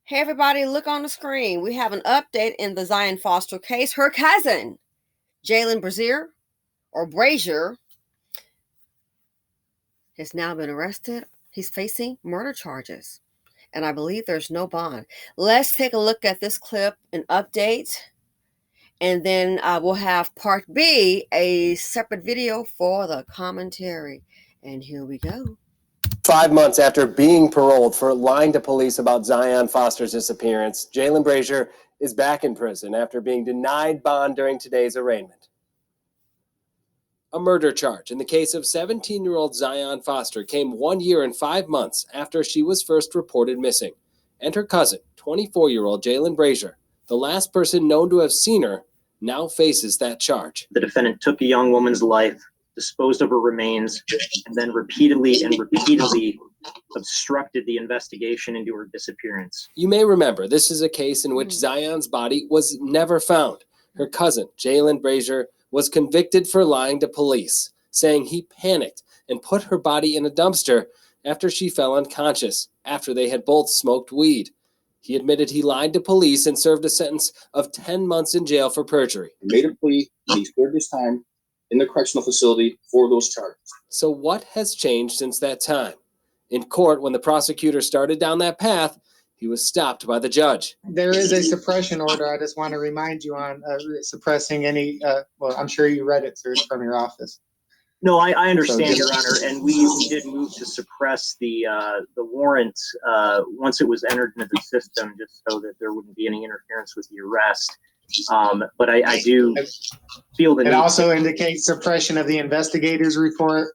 Hey everybody, look on the screen. We have an update in the Zion Foster case. Her cousin, Jaylin Brazier, has now been arrested. He's facing murder charges, and I believe there's no bond. Let's take a look at this clip, an update, and then we'll have part B, a separate video for the commentary. And here we go. 5 months after being paroled for lying to police about Zion Foster's disappearance, Jaylin Brazier is back in prison after being denied bond during today's arraignment. A murder charge in the case of 17-year-old Zion Foster came 1 year and 5 months after she was first reported missing. And her cousin, 24-year-old Jaylin Brazier, the last person known to have seen her, now faces that charge. The defendant took a young woman's life, disposed of her remains, and then repeatedly obstructed the investigation into her disappearance. You may remember this is a case in which Zion's body was never found. Her cousin, Jaylin Brazier, was convicted for lying to police, saying he panicked and put her body in a dumpster after she fell unconscious after they had both smoked weed. He admitted he lied to police and served a sentence of 10 months in jail for perjury. He made a plea, and he served his time in the correctional facility for those charges. So what has changed since that time? In court, when the prosecutor started down that path, he was stopped by the judge. There is a suppression order. I just want to remind you on suppressing any, well, I'm sure you read it, sir, from your office. No, I understand, Your Honor, and we did move to suppress the warrant once it was entered into the system, just so that there wouldn't be any interference with the arrest. But I do feel that it also indicates suppression of the investigator's report,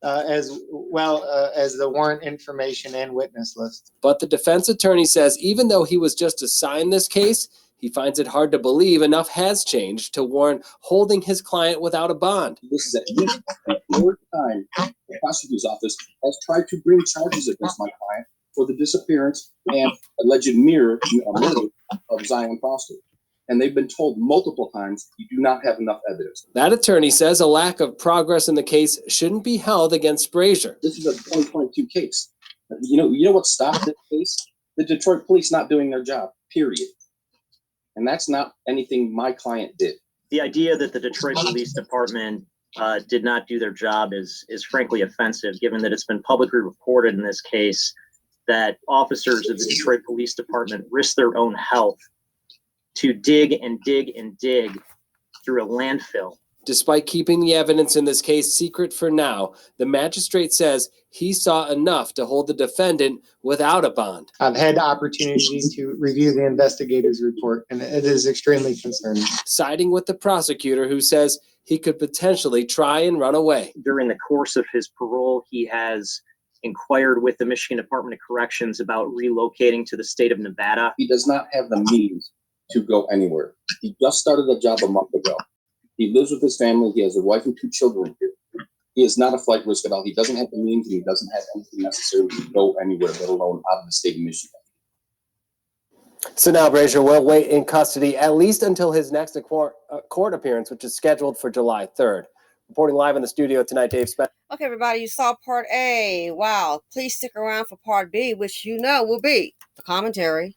as well as the warrant information and witness list. But the defense attorney says even though he was just assigned this case, he finds it hard to believe enough has changed to warrant holding his client without a bond. This is at least the third time the prosecutor's office has tried to bring charges against my client for the disappearance and alleged murder of Zion Foster. And they've been told multiple times, you do not have enough evidence. That attorney says a lack of progress in the case shouldn't be held against Brazier. This is a 2022 case. You know what stopped this case? The Detroit police not doing their job, period. And that's not anything my client did. the idea that the Detroit Police Department did not do their job is frankly offensive, given that it's been publicly reported in this case that officers of the Detroit Police Department risk their own health to dig and dig and dig through a landfill. Despite keeping the evidence in this case secret for now, the magistrate says he saw enough to hold the defendant without a bond. I've had the opportunity to review the investigator's report, and it is extremely concerning. Siding with the prosecutor, who says he could potentially try and run away. During the course of his parole, he has inquired with the Michigan Department of Corrections about relocating to the state of Nevada. He does not have the means to go anywhere. He just started a job a month ago. He lives with his family. He has a wife and 2 children here. He is not a flight risk at all. He doesn't have the means, and he doesn't have anything necessary to go anywhere, let alone out of the state of Michigan. So now Brazier will wait in custody at least until his next court appearance, which is scheduled for July 3rd. Reporting live in the studio tonight, Dave Spencer. Okay, everybody, you saw part A. Wow. Please stick around for part B, which you know will be the commentary.